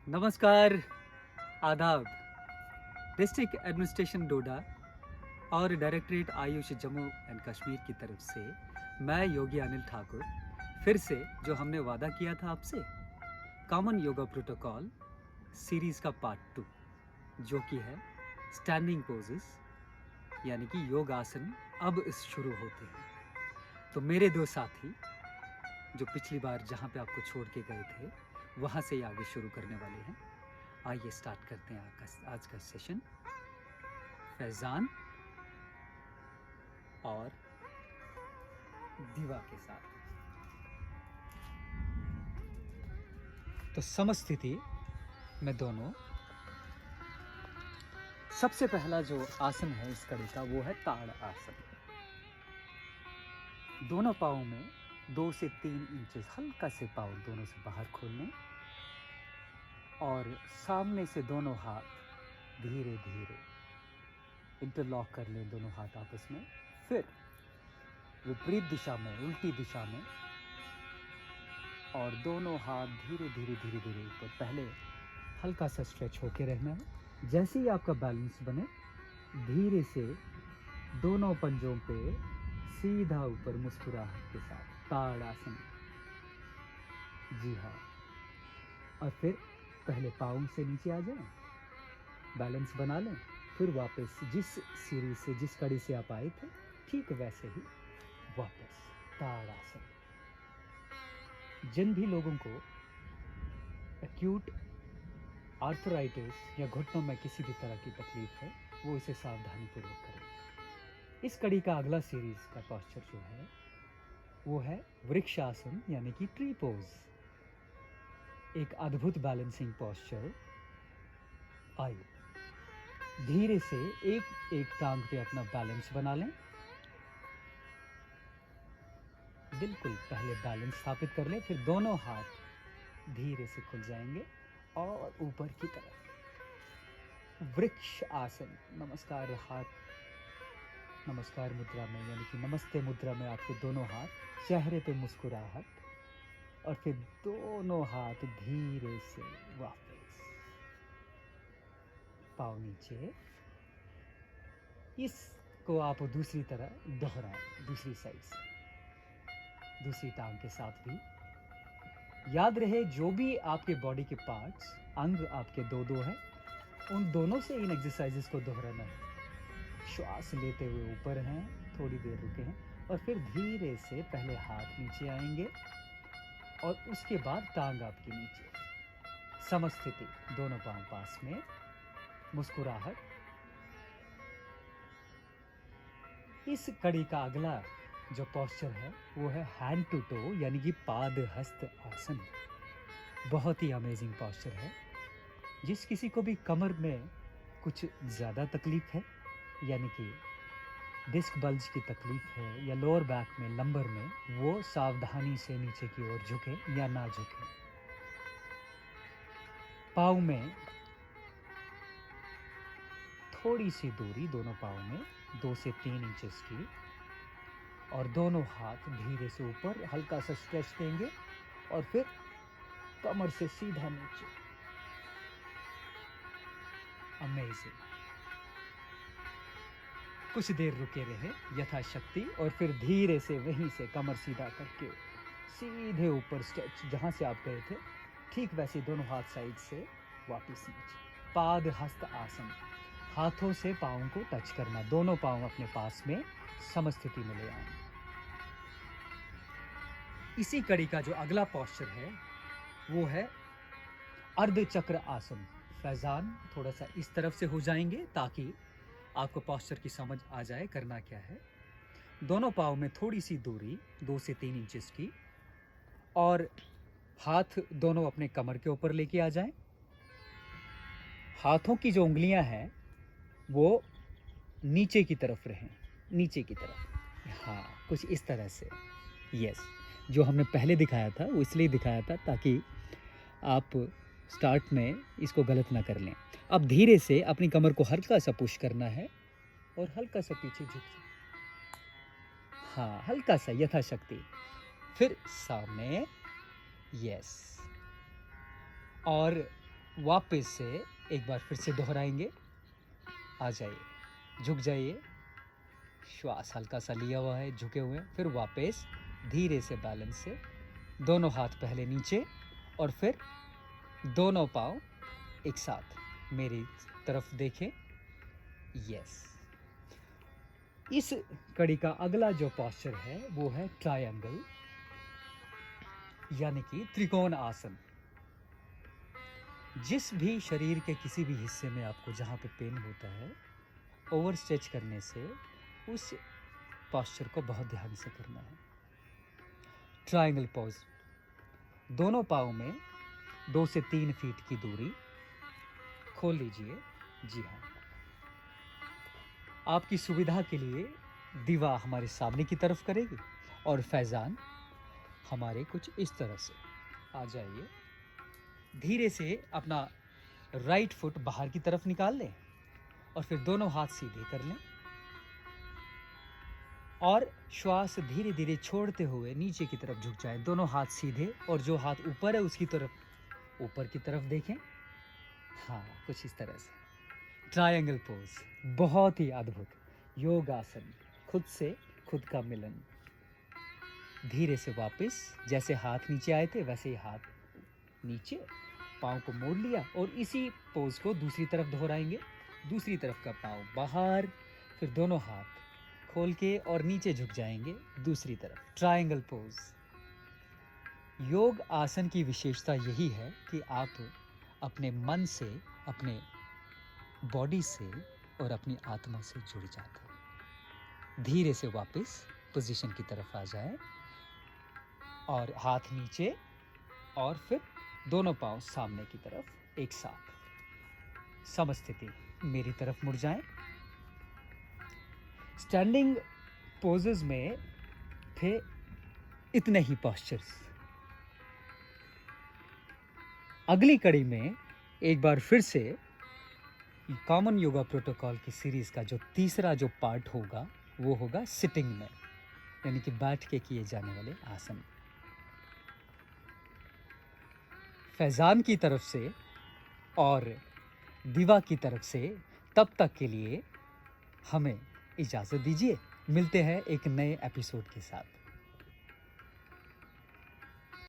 नमस्कार, आदाब। District administration डोडा और डायरेक्टरेट आयुष जम्मू एंड कश्मीर की तरफ से मैं योगी अनिल ठाकुर फिर से जो हमने वादा किया था आपसे, कॉमन योगा प्रोटोकॉल सीरीज का पार्ट 2 जो कि है स्टैंडिंग पोजेस यानी कि योग आसन अब शुरू होते हैं। तो मेरे दो साथी जो पिछली बार जहाँ पे आपको छोड़ के गए थे वहाँ से ही आगे शुरू करने वाले हैं। आइए स्टार्ट करते हैं आज का सेशन। फैजान और दीवा के साथ। तो समस्थिति में दोनों, सबसे पहला जो आसन है इस कड़ी का वो है ताड़ आसन। दोनों पाँव में 2 से 3 इंचेस हल्का से पाँव दोनों से बाहर खोलने और सामने से दोनों हाथ धीरे धीरे इंटरलॉक कर लें दोनों हाथ आपस में। फिर विपरीत दिशा में, उल्टी दिशा में, और दोनों हाथ धीरे धीरे धीरे धीरे ऊपर। पहले हल्का सा स्ट्रेच होके रहना है। जैसे ही आपका बैलेंस बने धीरे से दोनों पंजों पे सीधा ऊपर मुस्कुराहट के साथ ताड़ आसन। जी हाँ। और फिर पहले पाँव से नीचे आ जाएं, बैलेंस बना लें, फिर वापस जिस सीढ़ी से, जिस कड़ी से आप आए थे ठीक वैसे ही वापस ताड़ आसन। जिन भी लोगों को एक्यूट आर्थराइटिस या घुटनों में किसी भी तरह की तकलीफ है वो इसे सावधानी पूर्वक करें। इस कड़ी का अगला सीरीज का पोस्चर जो है वो है वृक्ष आसन यानी कि ट्री पोज। एक अद्भुत बैलेंसिंग पोस्चर। आइए धीरे से एक एक टांग पे अपना बैलेंस बना लें। बिल्कुल पहले बैलेंस स्थापित कर लें, फिर दोनों हाथ धीरे से खुल जाएंगे और ऊपर की तरफ वृक्ष आसन। नमस्कार हाथ नमस्कार मुद्रा में यानी कि नमस्ते मुद्रा में आपके दोनों हाथ, चेहरे पे मुस्कुराहट और फिर दोनों हाथ धीरे से वापस पाँव नीचे। इसको आप दूसरी तरह दोहराएं, दूसरी साइड से, दूसरी टांग के साथ भी। याद रहे जो भी आपके बॉडी के पार्ट्स, अंग आपके दो दो हैं, उन दोनों से इन एक्सरसाइजेस को दोहराना है। श्वास लेते हुए ऊपर हैं, थोड़ी देर रुके हैं और फिर धीरे से पहले हाथ नीचे आएंगे और उसके बाद टांग आपकी नीचे। समस्थिति, दोनों पांव पास में, मुस्कुराहट। इस कड़ी का अगला जो पोस्चर है वो है हैंड टू टो यानी कि पाद हस्त आसन। बहुत ही अमेजिंग पोस्चर है। जिस किसी को भी कमर में कुछ ज़्यादा तकलीफ है यानी कि डिस्क बल्ज की तकलीफ है या लोअर बैक में, लंबर में, वो सावधानी से नीचे की ओर झुके या ना झुके। पाँव में थोड़ी सी दूरी दोनों पाँव में 2 से 3 इंचेस की और दोनों हाथ धीरे से ऊपर हल्का सा स्ट्रेच देंगे और फिर कमर से सीधा नीचे। अमेजिंग। कुछ देर रुके रहे यथाशक्ति और फिर धीरे से वहीं से कमर सीधा करके सीधे ऊपर स्ट्रेच, जहाँ से आप गए थे ठीक वैसे दोनों हाथ साइड से वापस नीचे। पाद हस्त आसन, हाथों से पाँव को टच करना, दोनों पाँव अपने पास में समस्थिति में ले आए। इसी कड़ी का जो अगला पोस्चर है वो है अर्ध चक्र आसन। फैजान थोड़ा सा इस तरफ से हो जाएंगे ताकि आपको पोस्चर की समझ आ जाए करना क्या है। दोनों पाँव में थोड़ी सी दूरी 2 से 3 इंचेस की और हाथ दोनों अपने कमर के ऊपर लेके आ जाएं। हाथों की जो उंगलियां हैं वो नीचे की तरफ रहें, नीचे की तरफ। हाँ, कुछ इस तरह से। यस, जो हमने पहले दिखाया था वो इसलिए दिखाया था ताकि आप स्टार्ट में इसको गलत ना कर लें। अब धीरे से अपनी कमर को हल्का सा पुश करना है और हल्का सा पीछे झुक जाए। हाँ, हल्का सा यथाशक्ति। फिर सामने। यस। और वापस से एक बार फिर से दोहराएंगे। आ जाइए, झुक जाइए, श्वास हल्का सा लिया हुआ है, झुके हुए हैं, फिर वापस धीरे से बैलेंस से दोनों हाथ पहले नीचे और फिर दोनों पाँव एक साथ मेरी तरफ देखें। यस। इस कड़ी का अगला जो पोस्चर है वो है ट्रायंगल, यानी कि त्रिकोण आसन। जिस भी शरीर के किसी भी हिस्से में आपको जहाँ पे पेन होता है, ओवर स्ट्रेच करने से उस पोस्चर को बहुत ध्यान से करना है। ट्रायंगल पोज, दोनों पाँव में 2 से 3 फीट की दूरी, खोल लीजिए। जी हाँ, आपकी सुविधा के लिए दीवा हमारे सामने की तरफ करेगी और फैजान हमारे कुछ इस तरह से। आ जाइए, धीरे से अपना राइट फुट बाहर की तरफ निकाल लें और फिर दोनों हाथ सीधे कर लें और श्वास धीरे धीरे छोड़ते हुए नीचे की तरफ झुक जाएं। दोनों हाथ सीधे और जो हाथ ऊपर है उसकी तरफ ऊपर की तरफ देखें। हाँ, कुछ इस तरह से। ट्रायंगल पोज, बहुत ही अद्भुत योगासन, खुद से खुद का मिलन। धीरे से वापस, जैसे हाथ नीचे आए थे वैसे ही हाथ नीचे, पाँव को मोड़ लिया और इसी पोज को दूसरी तरफ दोहराएंगे। दूसरी तरफ का पाँव बाहर, फिर दोनों हाथ खोल के और नीचे झुक जाएंगे दूसरी तरफ। Triangle pose. योग आसन की विशेषता यही है कि आप अपने मन से, अपने बॉडी से और अपनी आत्मा से जुड़ जाते हैं। धीरे से वापस पोजीशन की तरफ आ जाएं और हाथ नीचे और फिर दोनों पांव सामने की तरफ एक साथ। समस्थिति, मेरी तरफ मुड़ जाएं। स्टैंडिंग पोजेस में थे इतने ही पोस्चर्स। अगली कड़ी में एक बार फिर से कॉमन योगा प्रोटोकॉल की सीरीज का जो तीसरा जो पार्ट होगा वो होगा सिटिंग में, यानी कि बैठ के किए जाने वाले आसन। फैजान की तरफ से और दीवा की तरफ से तब तक के लिए हमें इजाज़त दीजिए। मिलते हैं एक नए एपिसोड के साथ।